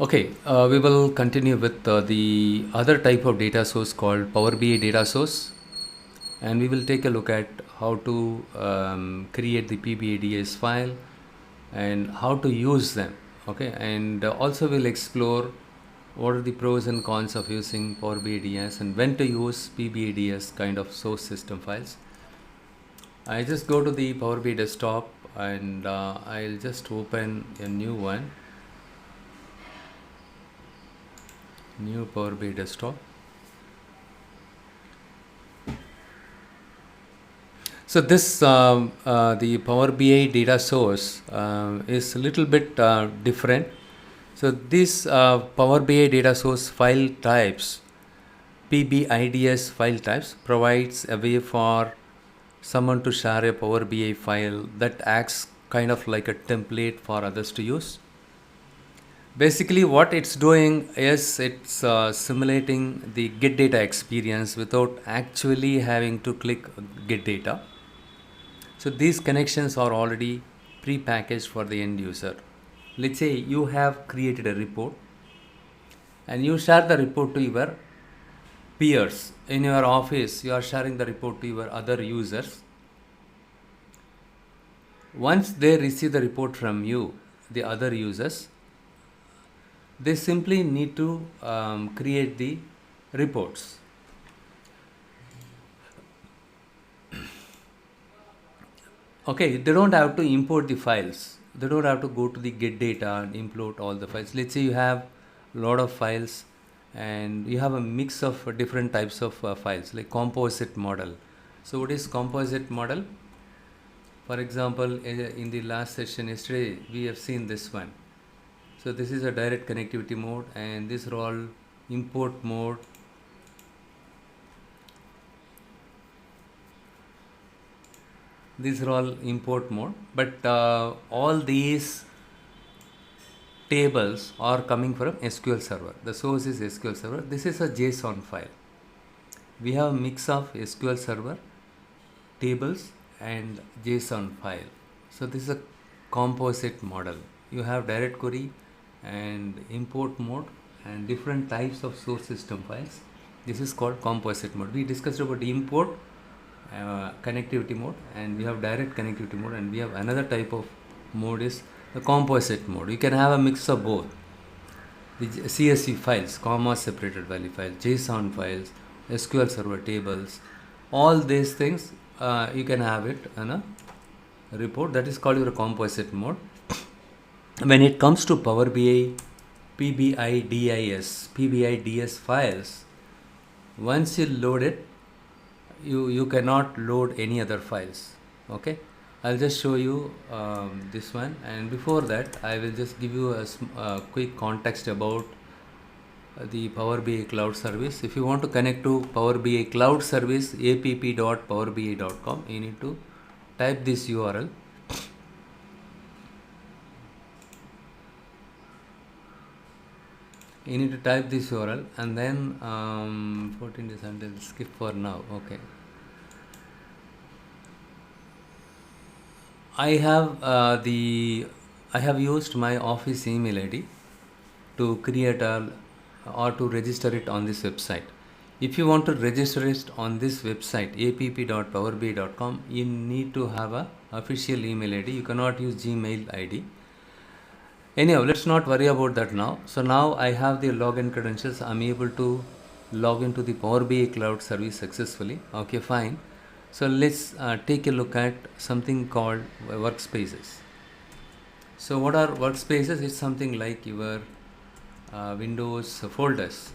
Okay, we will continue with the other type of data source called Power BI data source, and we will take a look at how to create the PBIDS file and how to use them. Okay, and also we'll explore what are the pros and cons of using Power BIDS and when to use PBIDS kind of source system files. I just go to the Power BI desktop and I'll just open a new one. New Power BI desktop. So this the Power BI data source is a little bit different. So this Power BI data source file types, PBIDS file types, provides a way for someone to share a Power BI file that acts kind of like a template for others to use. Basically what it's doing is it's simulating the get data experience without actually having to click get data. So these connections are already pre-packaged for the end user. Let's say you have created a report and you share the report to your peers in your office. You are sharing the report to your other users. Once they receive the report from you, the other users, they simply need to create the reports. Okay, they don't have to import the files. They don't have to go to the get data and import all the files. Let's say you have a lot of files and you have a mix of different types of files like composite model. So what is composite model? For example, in the last session yesterday, we have seen this one. So this is a direct connectivity mode and these are all import mode. These are all import mode, but all these tables are coming from SQL Server. The source is SQL Server. This is a JSON file. We have a mix of SQL Server, tables and JSON file. So this is a composite model. You have direct query and import mode and different types of source system files. This is called composite mode. We discussed about import connectivity mode, and we have direct connectivity mode, and we have another type of mode is the composite mode. You can have a mix of both. The CSV files, comma separated value files, JSON files, SQL Server tables, all these things you can have it in a report. That is called your composite mode. When it comes to Power BI, PBIDS files, once you load it, you cannot load any other files. Okay, I'll just show you this one, and before that I will just give you a quick context about the Power BI cloud service. If you want to connect to Power BI cloud service, app.powerbi.com, you need to type this URL. You need to type this URL and then 14 days until skip for now. Okay, I have used my office email ID to create or to register it on this website. If you want to register it on this website app.powerbi.com, you need to have a official email ID. You cannot use Gmail ID. Anyhow, let's not worry about that now. So now I have the login credentials. I'm able to log into the Power BI cloud service successfully. Okay, fine. So let's take a look at something called Workspaces. So what are Workspaces? It's something like your Windows folders.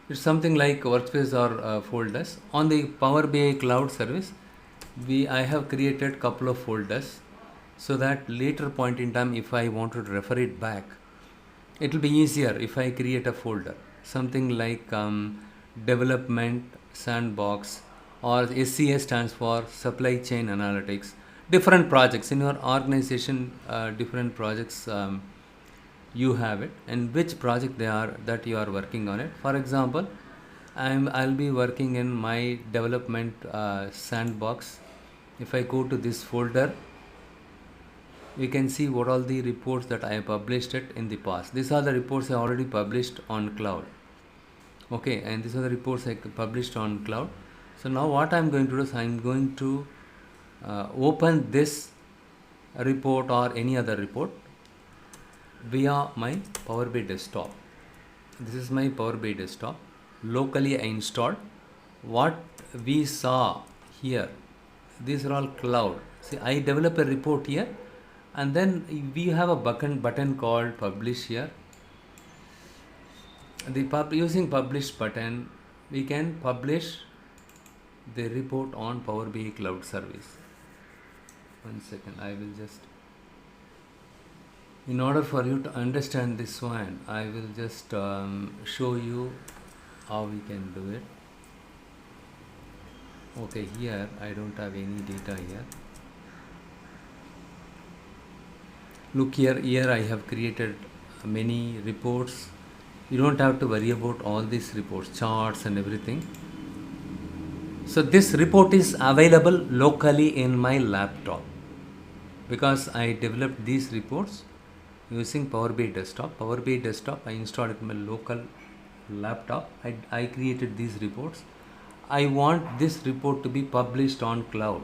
It's something like Workspace or folders. On the Power BI cloud service, I have created couple of folders so that later point in time, if I want to refer it back, it will be easier if I create a folder, something like development sandbox, or SCA stands for supply chain analytics. Different projects in your organization, different projects you have it, and which project they are that you are working on it. For example, I'll be working in my development sandbox. If I go to this folder, we can see what all the reports that I published it in the past. These are the reports I already published on cloud. Okay, and these are the reports I published on cloud. So now what I'm going to do is I'm going to open this report or any other report via my Power BI desktop. This is my Power BI desktop. Locally I installed. What we saw here, these are all cloud. See, I develop a report here, and then we have a button called publish here. Using publish button, we can publish the report on Power BI Cloud Service. One second, I will just, in order for you to understand this one, I will just show you how we can do it. Okay, here I don't have any data here. Look here I have created many reports. You don't have to worry about all these reports, charts and everything. So this report is available locally in my laptop because I developed these reports using Power BI desktop. Power BI desktop I installed it in my local laptop. I created these reports. I want this report to be published on cloud.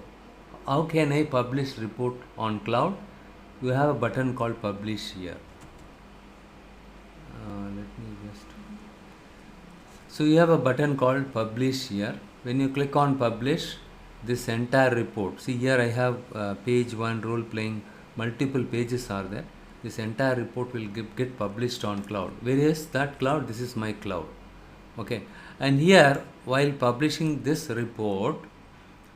How can I publish report on cloud? You have a button called publish here. So you have a button called publish here. When you click on publish, this entire report, see here I have page 1 role playing, multiple pages are there. This entire report will get published on cloud. Where is that cloud? This is my cloud. Okay, and here while publishing this report,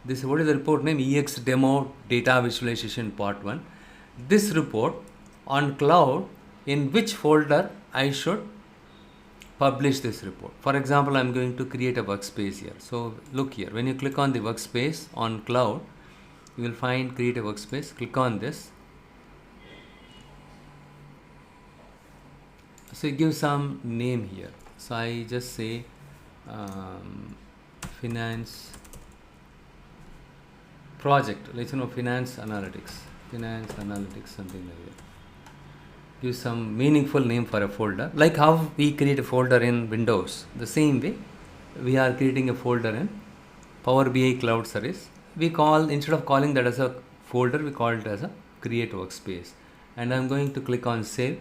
what is the report name? EX demo data visualization part 1. This report on cloud, in which folder I should publish this report. For example, I'm going to create a workspace here. So look here, when you click on the workspace on cloud, you will find create a workspace. Click on this. So you give some name here. So I just say finance project. Let's finance analytics, something like that. Give some meaningful name for a folder, like how we create a folder in Windows. The same way we are creating a folder in Power BI Cloud Service. We call, instead of calling that as a folder, we call it as a create workspace. And I'm going to click on save.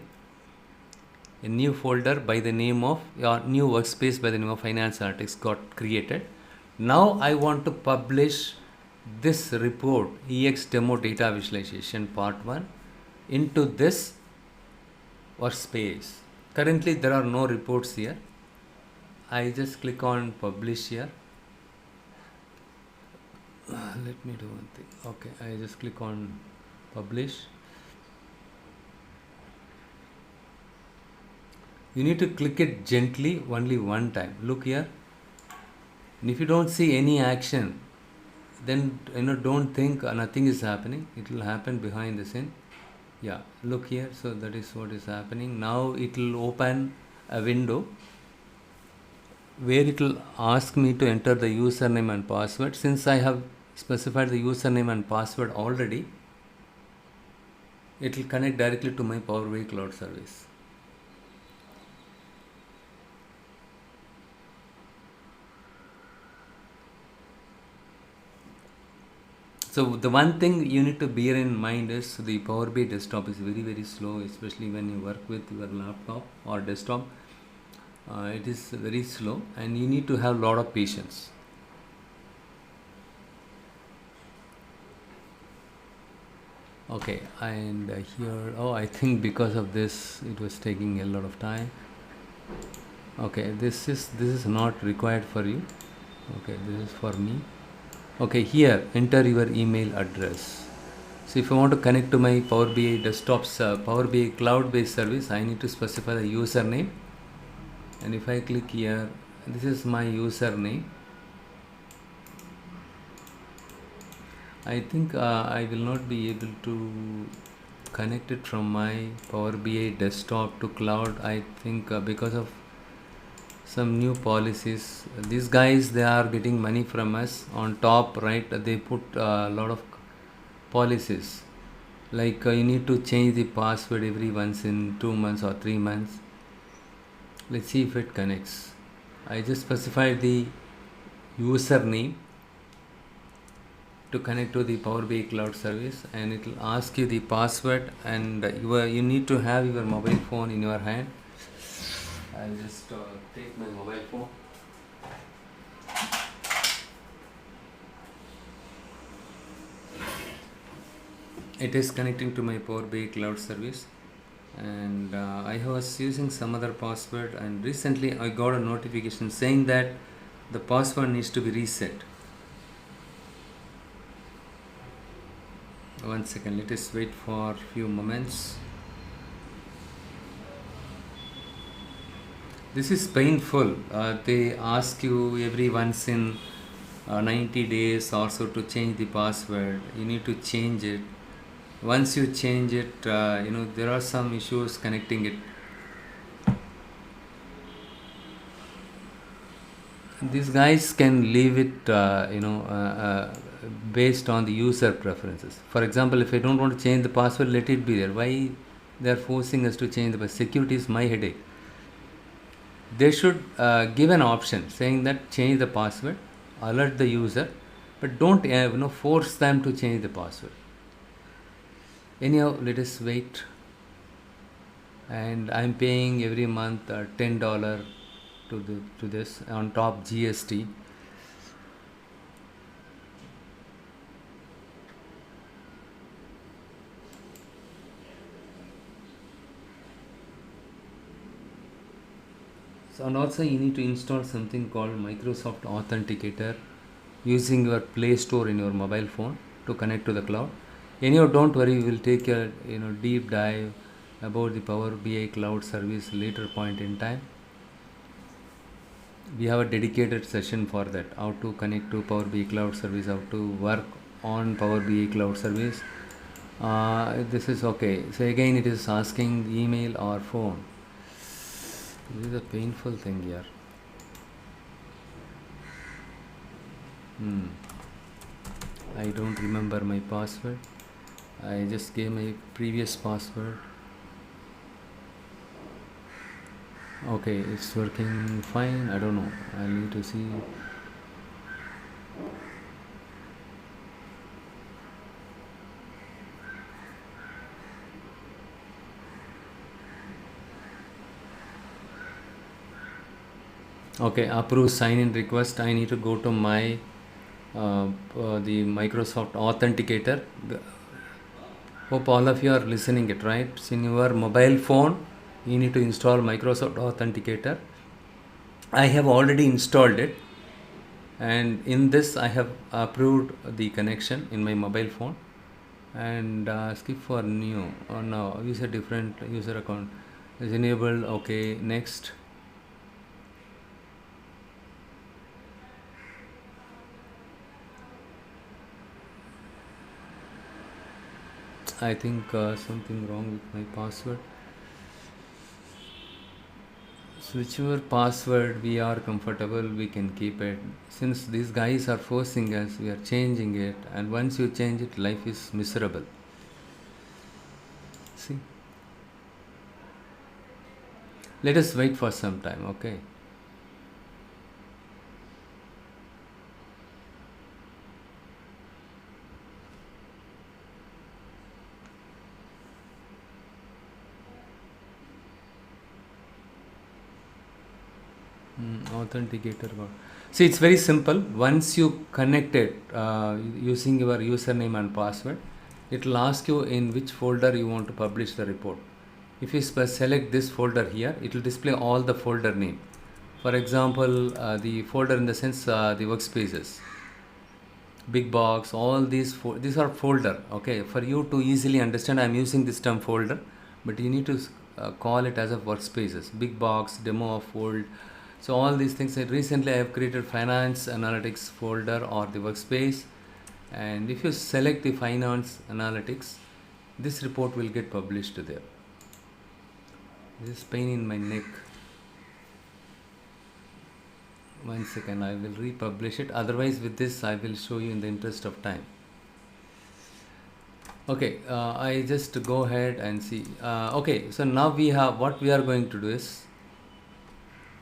A new folder by the name of, your new workspace by the name of finance analytics got created. Now I want to publish this report, EX demo data visualization part 1, into this workspace. Currently there are no reports here. I just click on publish here. Let me do one thing. Okay, I just click on publish. You need to click it gently only one time. Look here. And if you don't see any action, then don't think nothing is happening. It will happen behind the scene. Yeah, look here. So that is what is happening. Now it will open a window where it will ask me to enter the username and password. Since I have specified the username and password already, it will connect directly to my Power BI Cloud Service. So the one thing you need to bear in mind is the Power BI desktop is very slow, especially when you work with your laptop or desktop. It is very slow and you need to have a lot of patience. Okay, and here, I think because of this it was taking a lot of time. Okay, this is not required for you. Okay, this is for me. Okay, here enter your email address. So if I want to connect to my Power BI desktop's Power BI cloud-based service, I need to specify the username. And if I click here, this is my username. I think I will not be able to connect it from my Power BI desktop to cloud. I think because of some new policies. These guys, they are getting money from us. On top right, they put a lot of policies, like you need to change the password every once in 2 months or 3 months. Let's see if it connects. I just specified the username to connect to the Power BI cloud service, and it will ask you the password, and you need to have your mobile phone in your hand. I'll just take my mobile phone. It is connecting to my Power BI cloud service, and I was using some other password, and recently I got a notification saying that the password needs to be reset. One second, let us wait for a few moments. This is painful. They ask you every once in 90 days or so to change the password. You need to change it. Once you change it, there are some issues connecting it. These guys can leave it, based on the user preferences. For example, if I don't want to change the password, let it be there. Why they are forcing us to change the password? Security is my headache. They should give an option saying that change the password, alert the user, but don't force them to change the password. Anyhow, let us wait. And I'm paying every month $10 to this, on top GST. So, and also you need to install something called Microsoft Authenticator using your Play Store in your mobile phone to connect to the cloud. Anyhow, don't worry, we will take a deep dive about the Power BI cloud service later point in time. We have a dedicated session for that, how to connect to Power BI cloud service, how to work on Power BI cloud service. This is okay. So again, it is asking email or phone. This is a painful thing here. I don't remember my password. I just gave my previous password. Okay, it's working fine. I don't know. I need to see. Okay, approve sign in request. I need to go to my the Microsoft Authenticator. Hope all of you are listening it, right? It's in your mobile phone. You need to install Microsoft Authenticator. I have already installed it, and in this I have approved the connection in my mobile phone, and skip for new. No, use a different user account is enabled. Okay, next. I think something wrong with my password. So whichever password we are comfortable, we can keep it. Since these guys are forcing us, we are changing it, and once you change it, life is miserable. See, let us wait for some time. Okay. Authenticator. See, it's very simple. Once you connect it using your username and password, it will ask you in which folder you want to publish the report. If you select this folder here, it will display all the folder name. For example, the folder in the sense the workspaces, big box, all these are folder. Okay, for you to easily understand, I am using this term folder, but you need to call it as a workspaces, big box, demo of fold. So all these things. Recently I have created finance analytics folder or the workspace, and if you select the finance analytics, this report will get published there. This is pain in my neck. 1 second, I will republish it. Otherwise, with this, I will show you in the interest of time. Okay, I just go ahead and see. Okay, so now we have, what we are going to do is,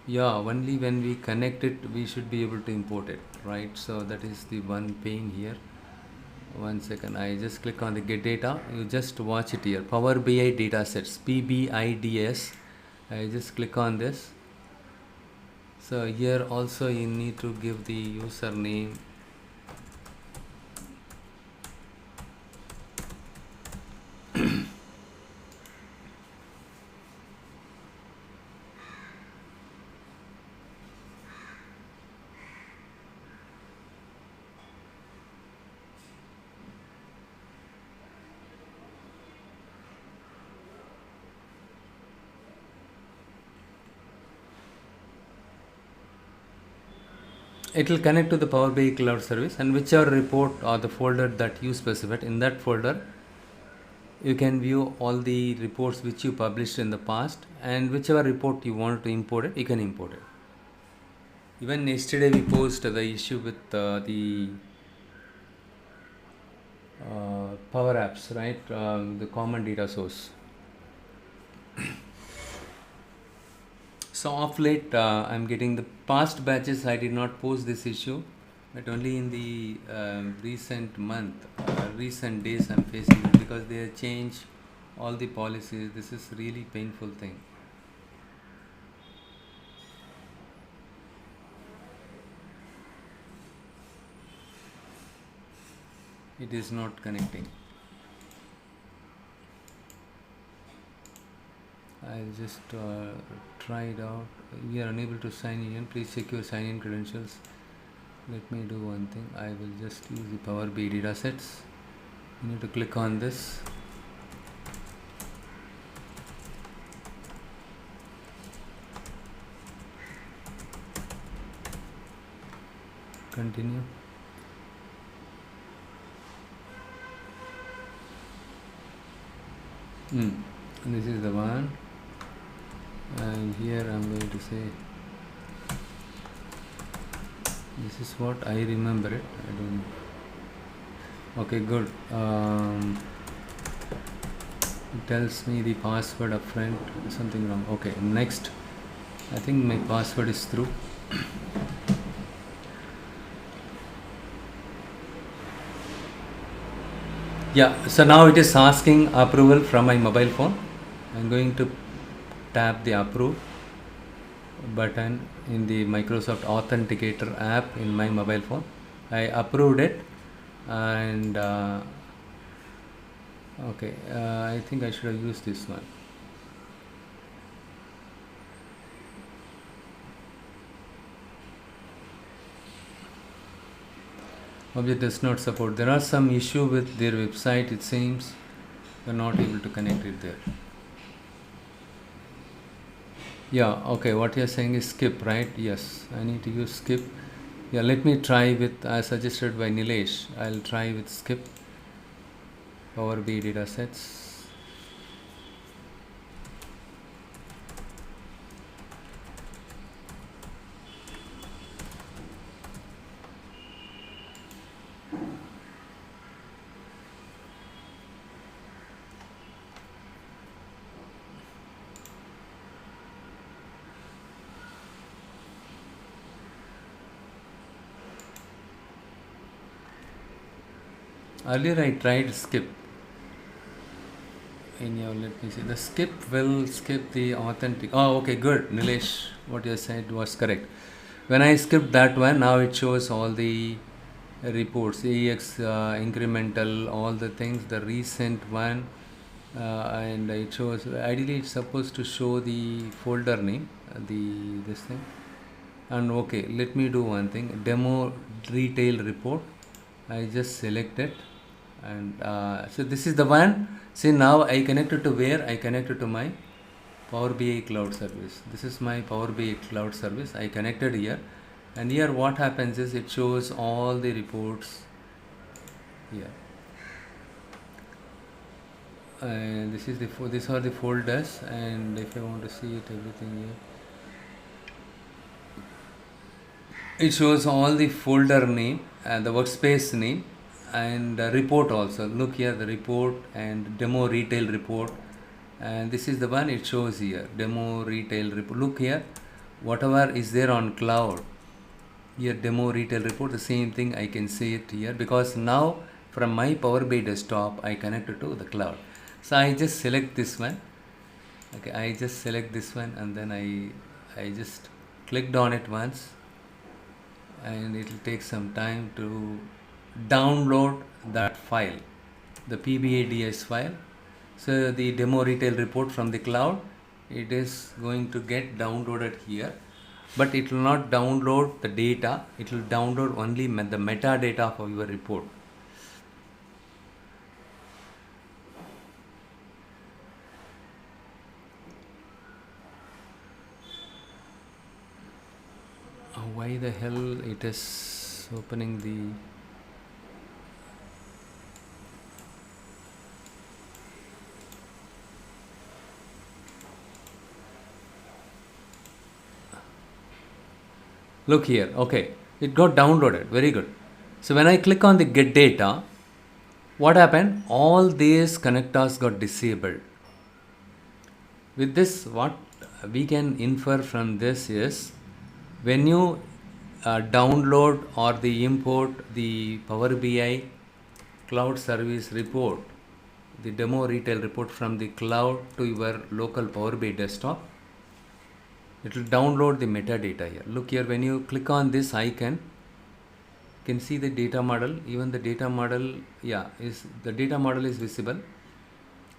yeah, only when we connect it, we should be able to import it, right? So that is the one pane here. 1 second, I just click on the get data. You just watch it here. Power BI datasets, PBIDS. I just click on this. So here also you need to give the username. It will connect to the Power BI Cloud Service, and whichever report or the folder that you specified, in that folder you can view all the reports which you published in the past, and whichever report you want to import it, you can import it. Even yesterday we posted the issue with the Power Apps, right? The common data source. So of late, I'm getting the past batches. I did not post this issue, but only in the recent month, recent days, I'm facing it because they have changed all the policies. This is really painful thing. It is not connecting. I'll just try it out. We are unable to sign in. Please check your sign in credentials. Let me do one thing. I will just use the Power BI datasets. You need to click on this. Continue. This is the one, and here I'm going to say this is what I remember it. I don't know. Okay, good. It tells me the password up front. Something wrong. Okay, next. I think my password is through. Yeah, so now it is asking approval from my mobile phone. I'm going to tap the approve button in the Microsoft Authenticator app in my mobile phone. I approved it, and okay, I think I should have used this one. Object does not support. There are some issue with their website. It seems they're not able to connect it there. Yeah, okay, what you're saying is skip, right? Yes, I need to use skip. Yeah, let me try with, as suggested by Nilesh, I'll try with skip. Power BI datasets. Earlier I tried skip. In your, let me see, the skip will skip the authentic. Oh, okay, good. Nilesh, what you said was correct. When I skipped that one, now it shows all the reports, EX, incremental, all the things, the recent one, and it shows, ideally it's supposed to show the folder name, this thing. And okay, let me do one thing, demo retail report. I just select it, and so this is the one. See, now I connected to where? I connected to my Power BI Cloud Service. This is my Power BI Cloud Service. I connected here, and here what happens is it shows all the reports here. And this is the these are the folders, and if I want to see it, everything here. It shows all the folder name and the workspace name and report also. Look here, the report and demo retail report, and this is the one it shows here, demo retail report. Look here, whatever is there on cloud, here demo retail report, the same thing I can see it here, because now from my Power BI desktop I connected to the cloud. So I just select this one. Okay, I just select this one, and then I just clicked on it once, and it will take some time to download that file, the PBIDS file. So the demo retail report from the cloud, it is going to get downloaded here, but it will not download the data, it will download only the metadata for your report. Why the hell it is opening the... Look here, okay, it got downloaded, very good. So when I click on the get data, what happened? All these connectors got disabled. With this, what we can infer from this is, when you download or the import the Power BI cloud service report, the demo retail report from the cloud to your local Power BI desktop, it will download the metadata here. Look here, when you click on this icon, you can see the data model. Even the data model, the data model is visible,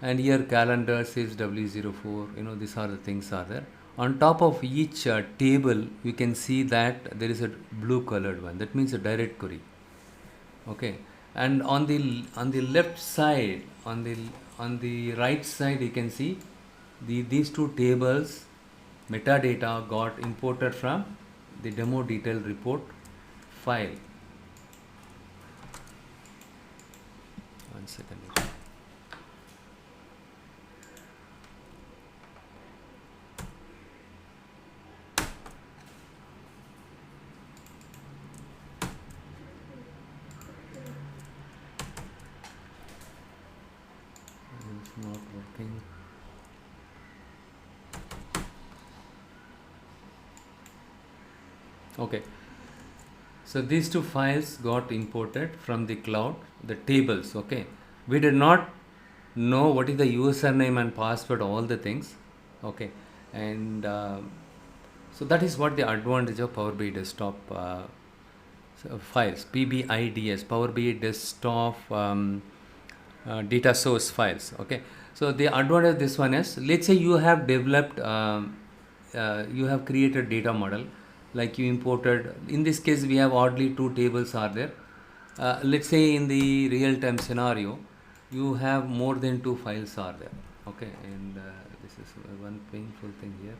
and here calendar says W04. These are the things are there. On top of each table, you can see that there is a blue colored one. That means a direct query. Okay, and on the left side, on the right side, you can see these two tables metadata got imported from the demo detail report file. One second. It's not working. Okay, so these two files got imported from the cloud, the tables. Okay, we did not know what is the username and password, all the things. Okay, and so that is what the advantage of Power BI desktop files, PBIDS, Power BI desktop data source files. Okay, so the advantage of this one is, let's say you have developed, you have created data model, like you imported. In this case, we have oddly two tables are there. Let's say in the real-time scenario, you have more than two files are there. Okay, and this is one painful thing here.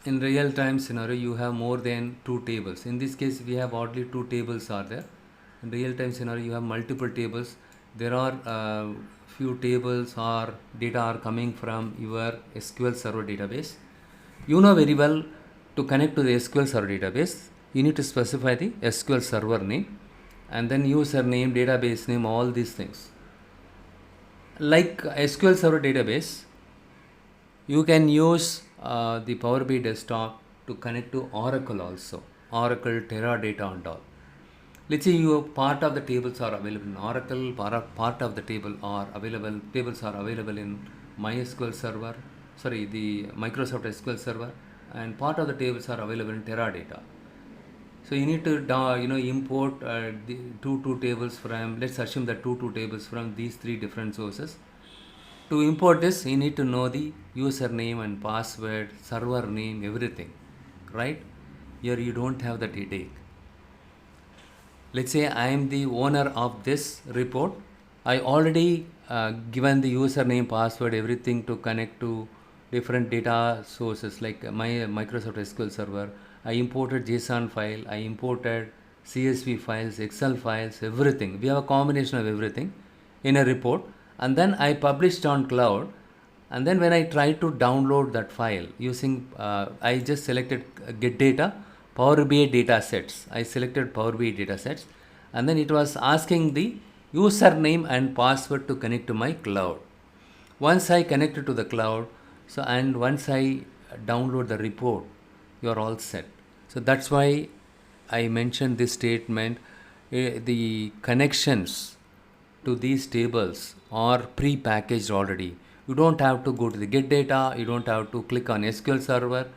In real-time scenario, you have more than two tables. In this case, we have oddly two tables are there. In real-time scenario, you have multiple tables. There are few tables or data are coming from your SQL Server database. You know very well, to connect to the SQL Server database, you need to specify the SQL Server name, and then username, database name, all these things. Like SQL Server database, you can use the Power BI desktop to connect to Oracle also, Oracle, Teradata and all. Let's say your part of the tables are available in Oracle, part of the tables are available in MySQL Server, the Microsoft SQL Server, and part of the tables are available in Teradata. So you need to import the two tables from, let's assume that two tables from these three different sources. To import this, you need to know the username and password, server name, everything, right? Here you don't have that headache. Let's say I am the owner of this report. I already given the username, password, everything to connect to different data sources like my Microsoft SQL Server. I imported JSON file, I imported CSV files, Excel files, everything. We have a combination of everything in a report. and then I published on cloud. And then when I tried to download that file using, I just selected get data, Power BI data sets. I selected Power BI data sets, and then it was asking the username and password to connect to my cloud. Once I connected to the cloud, so and once I download the report, you are all set. So that's why I mentioned this statement. The connections to these tables are pre-packaged already. You don't have to go to the get data, you don't have to click on SQL server,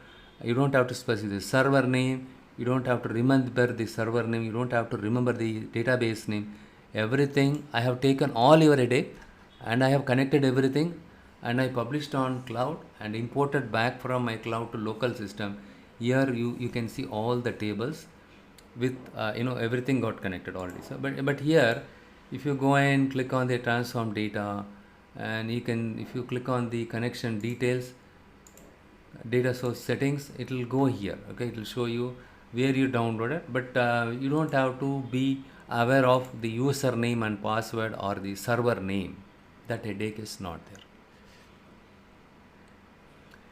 you don't have to specify the server name, you don't have to remember the server name, you don't have to remember the database name. Everything I have taken all your headache, and I have connected everything, and I published on cloud and imported back from my cloud to local system. Here you can see all the tables with everything got connected already. So but here, if you go and click on the transform data, and you can, if you click on the connection details, data source settings, it will go here. Okay, it will show you where you downloaded, but you don't have to be aware of the username and password or the server name. That headache is not there.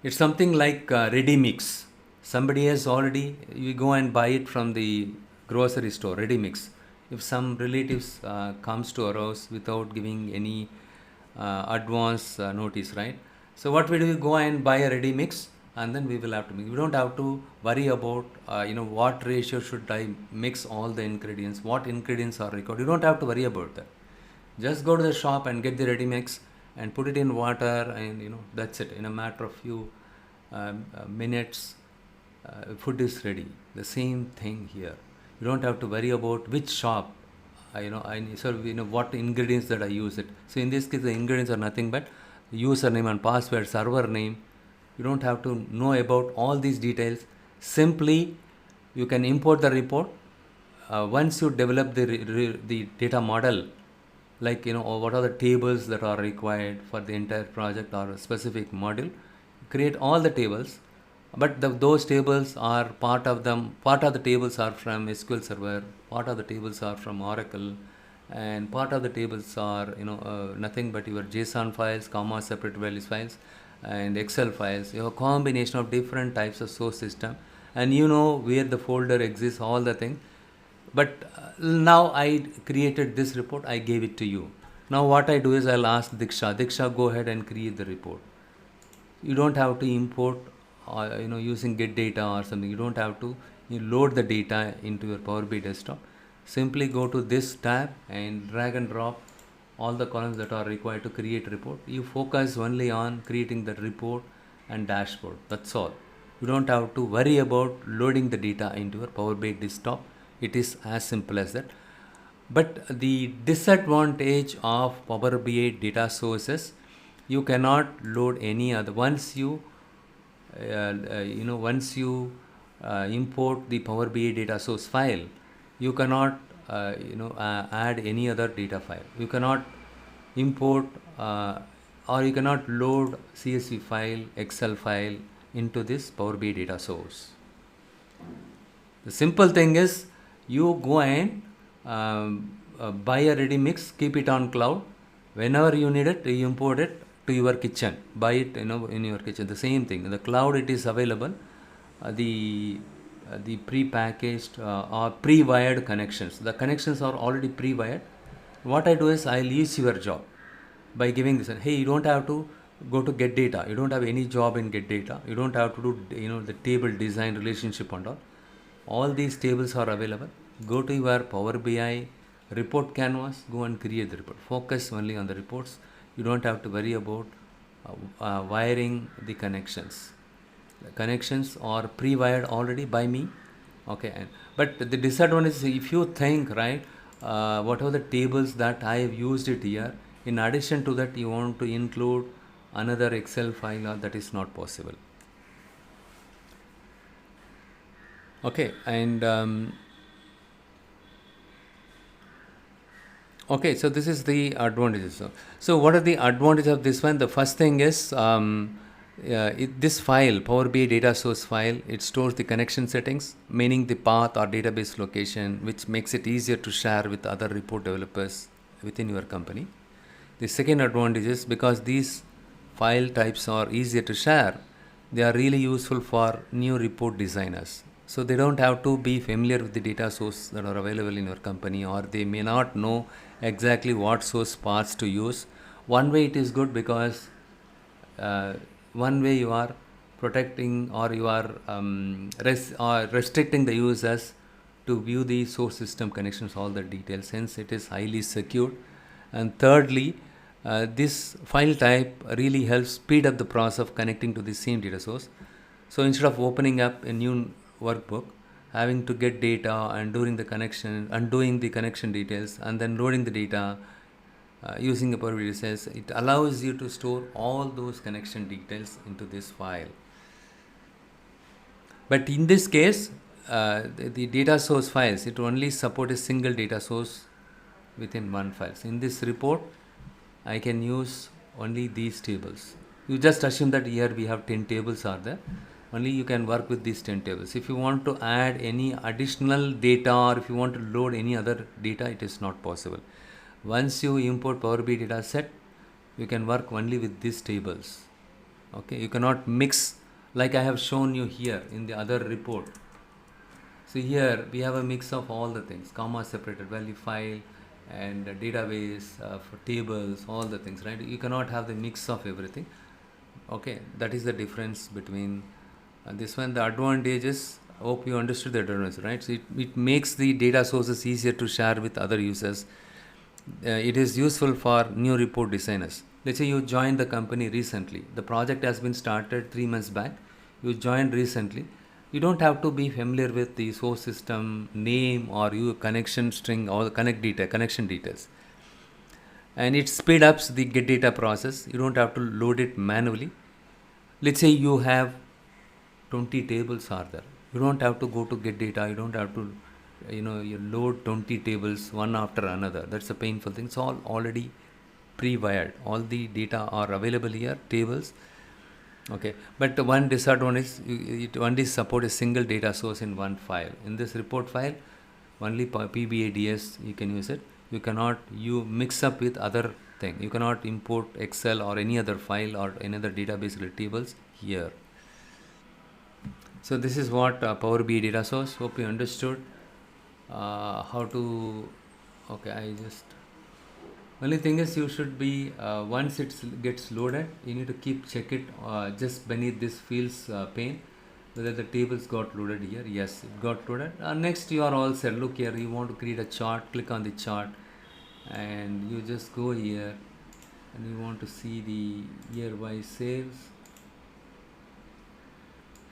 It's something like ready mix. Somebody has already, you go and buy it from the grocery store, ready mix. If some relatives comes to our house without giving any advance notice, right? So what we do, we go and buy a ready mix, and then we will have to mix. We don't have to worry about what ratio should I mix all the ingredients, what ingredients are required. You don't have to worry about that. Just go to the shop and get the ready mix and put it in water, and that's it. In a matter of few minutes, food is ready. The same thing here. You don't have to worry about which shop what ingredients that I use it. So in this case, the ingredients are nothing but username and password, server name. You don't have to know about all these details. Simply, you can import the report. Once you develop the data model, like what are the tables that are required for the entire project or a specific module, create all the tables. But those tables are part of the tables are from SQL Server, part of the tables are from Oracle, and part of the tables are nothing but your JSON files, comma separate values files, and Excel files. You have a combination of different types of source system, and where the folder exists, all the things. But now I created this report, I gave it to you. Now what I do is I'll ask Diksha, go ahead and create the report. You don't have to import using get data or something. You don't have to load the data into your Power BI desktop. Simply go to this tab and drag and drop all the columns that are required to create report. You focus only on creating the report and dashboard. That's all. You don't have to worry about loading the data into your Power BI desktop. It is as simple as that. But the disadvantage of Power BI data sources, you cannot load any other. Once you import the Power BI data source file, you cannot add any other data file. You cannot import or you cannot load CSV file, Excel file into this Power BI data source. The simple thing is, you go and buy a ready mix, keep it on cloud. Whenever you need it, you import it to your kitchen, buy it in your kitchen. The same thing in the cloud, it is available. The pre-packaged or pre-wired connections, the connections are already pre-wired. What I do is, I'll ease your job by giving this. Hey, you don't have to go to get data. You don't have any job in get data. You don't have to do the table design, relationship and all these tables are available. Go to your Power BI report canvas, go and create the report. Focus only on the reports. You don't have to worry about wiring the connections. The connections are pre-wired already by me. Okay, but the disadvantage is, if you think, right, whatever the tables that I have used it here, in addition to that you want to include another Excel file, that is not possible. Okay, and okay, so this is the advantages. So what are the advantages of this one? The first thing is, this file, Power BI data source file, it stores the connection settings, meaning the path or database location, which makes it easier to share with other report developers within your company. The second advantage is because these file types are easier to share, they are really useful for new report designers. So they don't have to be familiar with the data source that are available in your company, or they may not know exactly what source paths to use. One way it is good because one way you are protecting, or you are restricting the users to view the source system connections, all the details, hence it is highly secured. And thirdly, this file type really helps speed up the process of connecting to the same data source. So instead of opening up a new workbook, having to get data and doing the connection, undoing the connection details, and then loading the data using a Power BI says, it allows you to store all those connection details into this file. But in this case, the data source files, it only supports a single data source within one file. So in this report, I can use only these tables. You just assume that here we have 10 tables are there. Only you can work with these 10 tables. If you want to add any additional data, or if you want to load any other data, it is not possible. Once you import Power BI data set, you can work only with these tables. Okay, you cannot mix like I have shown you here in the other report. So here we have a mix of all the things, comma separated value file and database for tables, all the things, right? You cannot have the mix of everything. Okay, that is the difference between this one. The advantage is, I hope you understood the advantage, right? So it makes the data sources easier to share with other users. It is useful for new report designers. Let's say you joined the company recently. The project has been started 3 months back. You joined recently. You don't have to be familiar with the source system name or your connection string or the connection details. And it speeds up the get data process. You don't have to load it manually. Let's say you have 20 tables are there. You don't have to go to get data. You don't have to, you load 20 tables one after another. That's a painful thing. It's all already pre-wired. All the data are available here, tables. Okay, but one disadvantage, it only supports a single data source in one file. In this report file, only PBIDS you can use it. You cannot mix up with other thing. You cannot import Excel or any other file or any other database tables here. So this is what Power BI data source. Hope you understood how to. Okay, only thing is, you should be once it gets loaded, you need to keep check it just beneath this fields pane whether the tables got loaded here. Yes, it got loaded. Next, you are all set. Look here, you want to create a chart, click on the chart and you just go here and you want to see the year wise sales.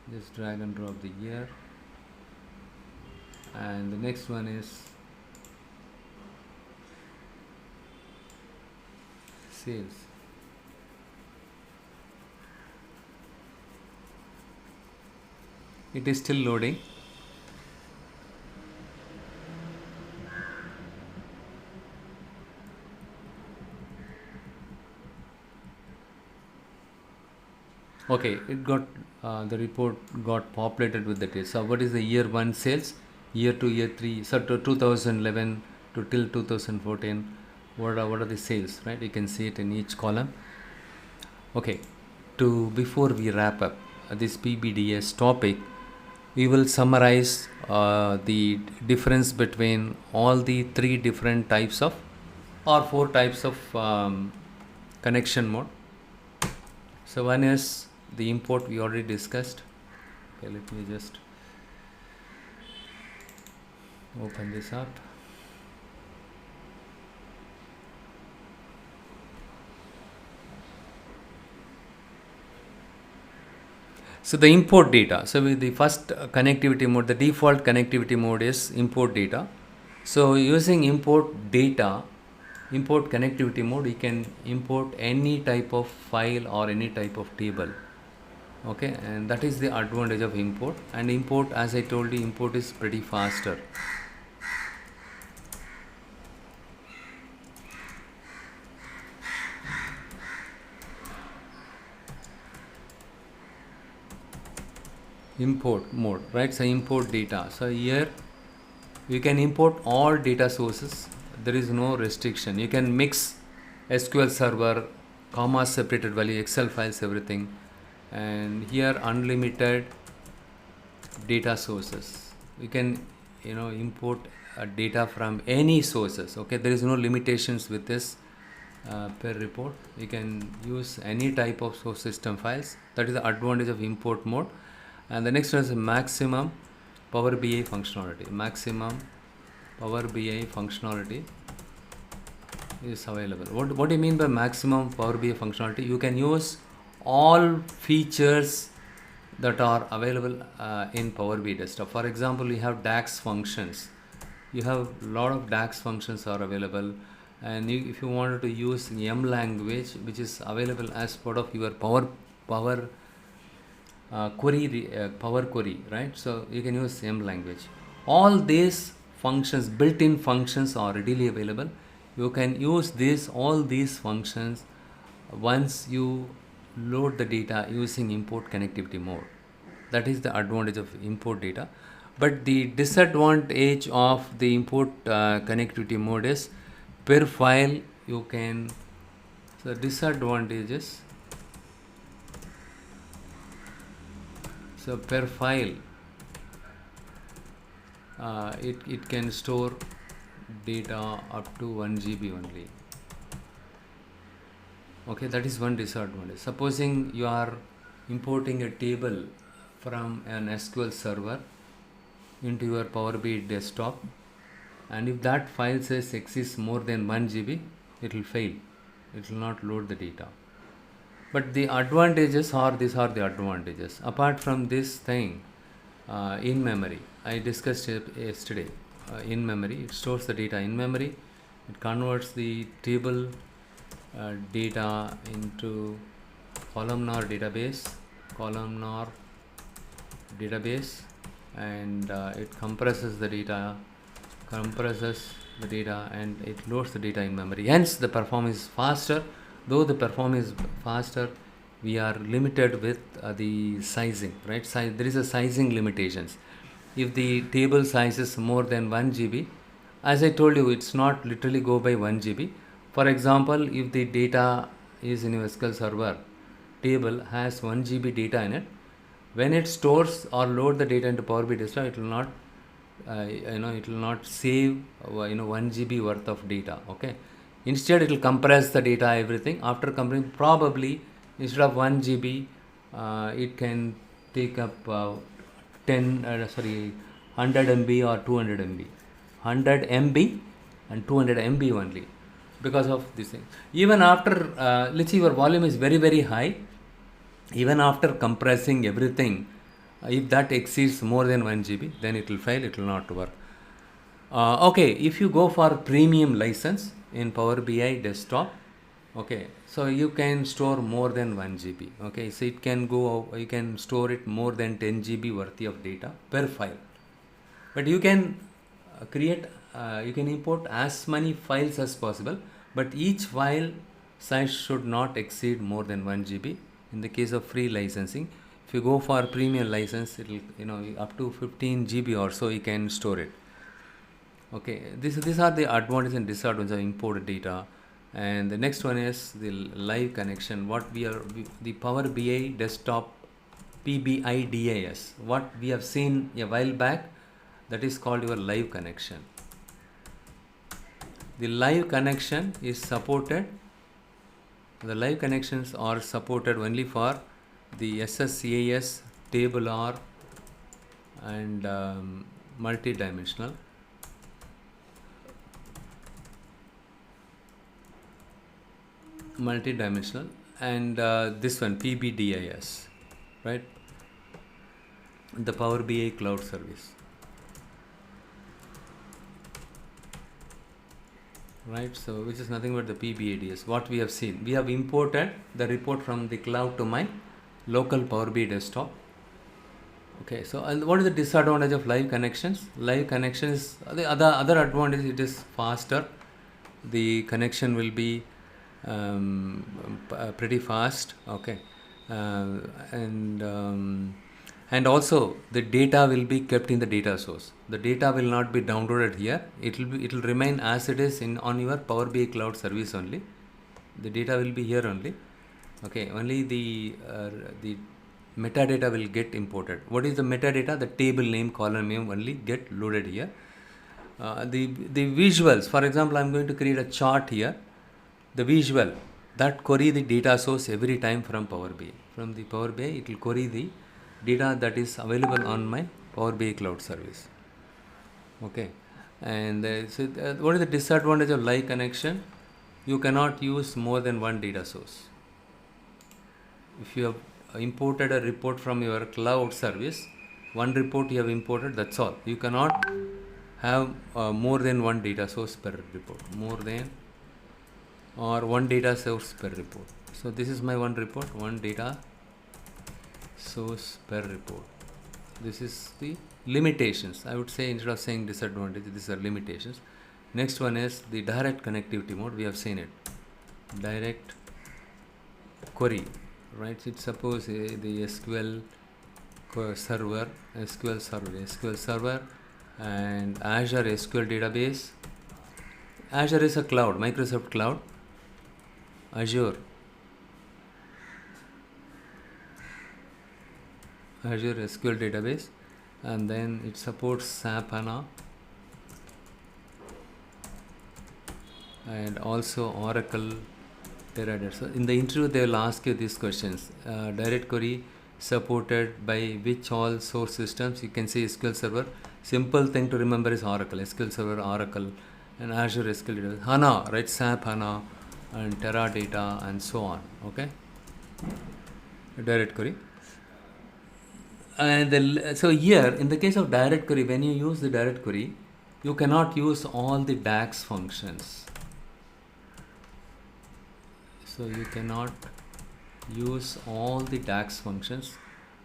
Just drag and drop the year, and the next one is sales. It is still loading. Okay, it got the report got populated with the data. So what is the year 1 sales, year 2, year 3, so to 2011 to till 2014, what are the sales, right? You can see it in each column. Okay, before we wrap up this PBDS topic, we will summarize the difference between all the 3 different types of or 4 types of connection mode. So one is the import, we already discussed. Okay, let me just open this up. So the import data. So with the first connectivity mode, the default connectivity mode is import data. So using import data, import connectivity mode, you can import any type of file or any type of table. Okay, and that is the advantage of import. And import, as I told you, import is pretty faster. Import mode, right? So import data. So here you can import all data sources. There is no restriction. You can mix SQL server, comma separated value, Excel files, everything. And here unlimited data sources. You can import data from any sources. Okay, there is no limitations with this per report. You can use any type of source system files. That is the advantage of import mode. And the next one is maximum Power BI functionality. Maximum Power BI functionality is available. What do you mean by maximum Power BI functionality? You can use all features that are available in Power BI desktop. For example, you have DAX functions. You have a lot of DAX functions are available, and if you wanted to use M language, which is available as part of your Power query, right? So you can use M language. All these functions, built-in functions, are readily available. You can use all these functions once you load the data using import connectivity mode. That is the advantage of import data. But the disadvantage of the import connectivity mode is per file you can. So disadvantages. So per file it can store data up to 1 GB only. Okay, that is one disadvantage. Supposing you are importing a table from an SQL server into your Power BI desktop, and if that file size exceeds more than 1 GB, it will fail. It will not load the data. But the advantages are, these are the advantages. Apart from this thing, in memory, I discussed it yesterday. In memory, it stores the data in memory. It converts the table data into columnar database, and it compresses the data, and it loads the data in memory. Hence, the performance is faster. Though the performance is faster, we are limited with the sizing, right? There is a sizing limitations. If the table size is more than 1 GB, as I told you, it's not literally go by 1 GB. For example, if the data is in your SQL server, table has 1 GB data in it, when it stores or load the data into Power BI desktop, it will not it will not save 1 GB worth of data. Okay, instead it will compress the data, everything. After compressing, probably instead of 1 GB, it can take up 100 MB or 200 MB, 100 MB and 200 MB only, because of this thing. Even after let's say your volume is very, very high, even after compressing everything, if that exceeds more than 1 GB, then it will fail, it will not work. Okay, if you go for premium license in Power BI desktop, okay, so you can store more than 1 GB. Okay, so it can go, you can store it more than 10 GB worth of data per file. But you can create, you can import as many files as possible, but each file size should not exceed more than 1 GB. In the case of free licensing, if you go for premium license, it will up to 15 GB or so you can store it. Okay, these are the advantages and disadvantages of imported data. And the next one is the live connection. The Power BI desktop PBIDS, what we have seen a while back, that is called your live connection. The live connection is supported. The live connections are supported only for the SSCAS, table R, and multi-dimensional. And this one PBDIS, right? The Power BI cloud service, right? So which is nothing but the PBIDS. What we have seen, we have imported the report from the cloud to my local Power BI desktop. Okay, so and what is the disadvantage of live connections? Live connections, the other advantage, it is faster. The connection will be pretty fast. Okay, and also the data will be kept in the data source. The data will not be downloaded here. It will remain as it is on your Power BI cloud service only. the data will be here only. Okay, only the metadata will get imported. What is the metadata? The table name, column name only get loaded here. The visuals, for example, I'm going to create a chart here. The visual that query the data source every time from Power BI. From the Power BI, it will query the data that is available on my Power BI cloud service. Okay, and what is the disadvantage of live connection? You cannot use more than one data source. If you have imported a report from your cloud service, one report you have imported, that's all. You cannot have more than one data source per report, or one data source per report. So this is my one report, one data source per report. This is the limitations. I would say, instead of saying disadvantage, these are limitations. Next one is the direct connectivity mode. We have seen it. Direct query, right? So suppose the SQL server, and Azure SQL database. Azure is a cloud, Microsoft cloud. Azure SQL database, and then it supports SAP HANA and also Oracle Teradata. So in the interview they will ask you these questions. Direct query supported by which all source systems? You can say SQL Server. Simple thing to remember is Oracle, SQL Server, Oracle, and Azure SQL database. HANA, right? SAP HANA and Teradata and so on. Okay, direct query. And so here, in the case of direct query, when you use the direct query, you cannot use all the DAX functions. So you cannot use all the DAX functions.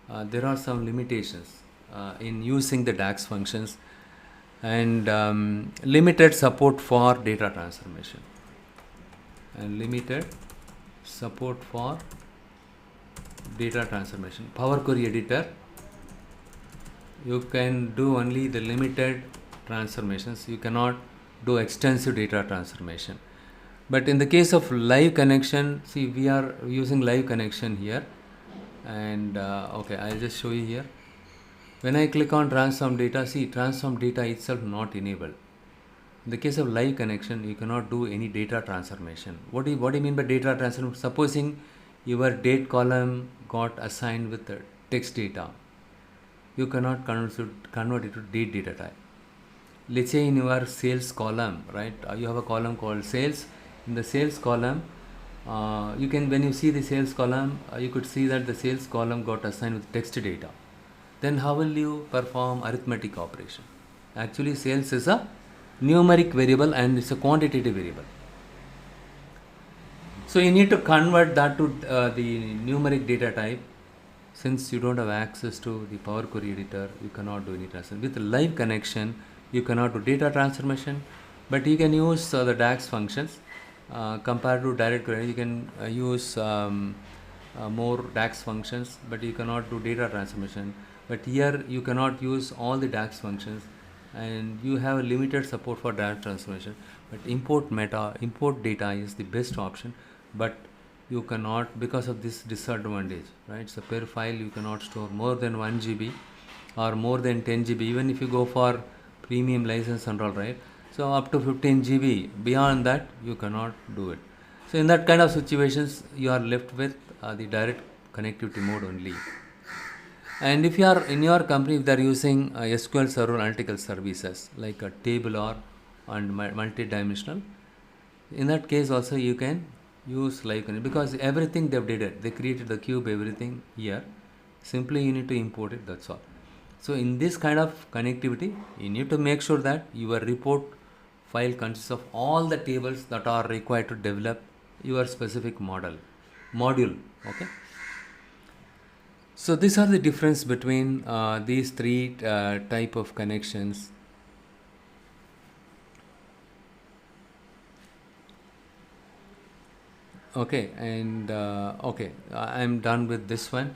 There are some limitations in using the DAX functions, and limited support for data transformation, Power Query Editor, you can do only the limited transformations. You cannot do extensive data transformation. But in the case of live connection, see, we are using live connection here, and okay, I'll just show you here. When I click on transform data, see, transform data itself not enabled. In the case of live connection, you cannot do any data transformation. What do you mean by data transformation? Supposing your date column got assigned with the text data, you cannot convert it to date data type. Let's say in your sales column, right? You have a column called sales. In the sales column, you can, when you see the sales column, you could see that the sales column got assigned with text data. Then how will you perform arithmetic operation? Actually, sales is a numeric variable and it's a quantitative variable. So you need to convert that to the numeric data type. Since you don't have access to the Power Query Editor, you cannot do any transformation. With live connection, you cannot do data transformation, but you can use the DAX functions. Compared to direct query, you can use more DAX functions, but you cannot do data transformation. But here you cannot use all the DAX functions, and you have a limited support for data transformation. But import data is the best option, but you cannot, because of this disadvantage, right? So per file you cannot store more than 1 GB or more than 10 GB, even if you go for premium license and all, right? So up to 15 GB, beyond that you cannot do it. So in that kind of situations, you are left with the direct connectivity mode only. And if you are in your company, if they are using SQL Server analytical services like a tabular and multi-dimensional, in that case also you can use live connect, because everything they've did it. They created the cube, everything here. Simply you need to import it, that's all. So in this kind of connectivity, you need to make sure that your report file consists of all the tables that are required to develop your specific module. Okay. So these are the difference between these three type of connections. Okay, and okay, I'm done with this one,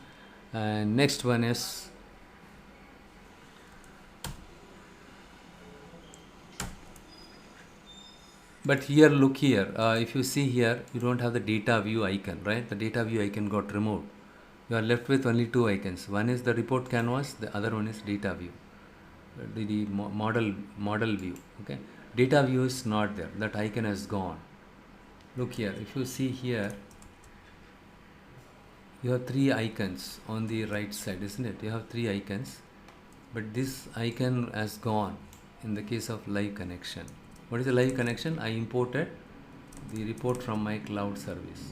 and next one is But here, look here, if you see here, you don't have the data view icon, right? The data view icon got removed. You are left with only two icons. One is the report canvas, the other one is data view, the model view. Okay, data view is not there. That icon has gone. Look here, if you see here, you have three icons on the right side, isn't it? You have three icons, but this icon has gone in the case of live connection. What is a live connection? I imported the report from my cloud service.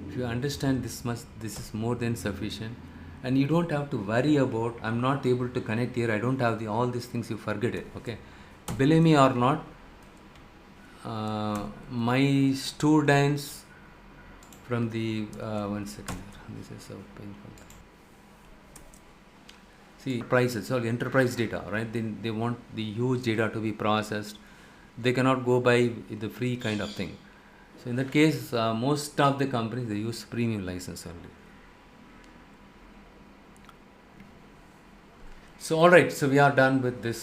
If you understand this much, this is more than sufficient, and you don't have to worry about I'm not able to connect here, I don't have all these things. You forget it. Okay, believe me or not, my students from the 1 second, this is so painful. See, prices, all enterprise data, right? They want the huge data to be processed. They cannot go by the free kind of thing. So in that case, most of the companies, they use premium license only. So all right, so we are done with this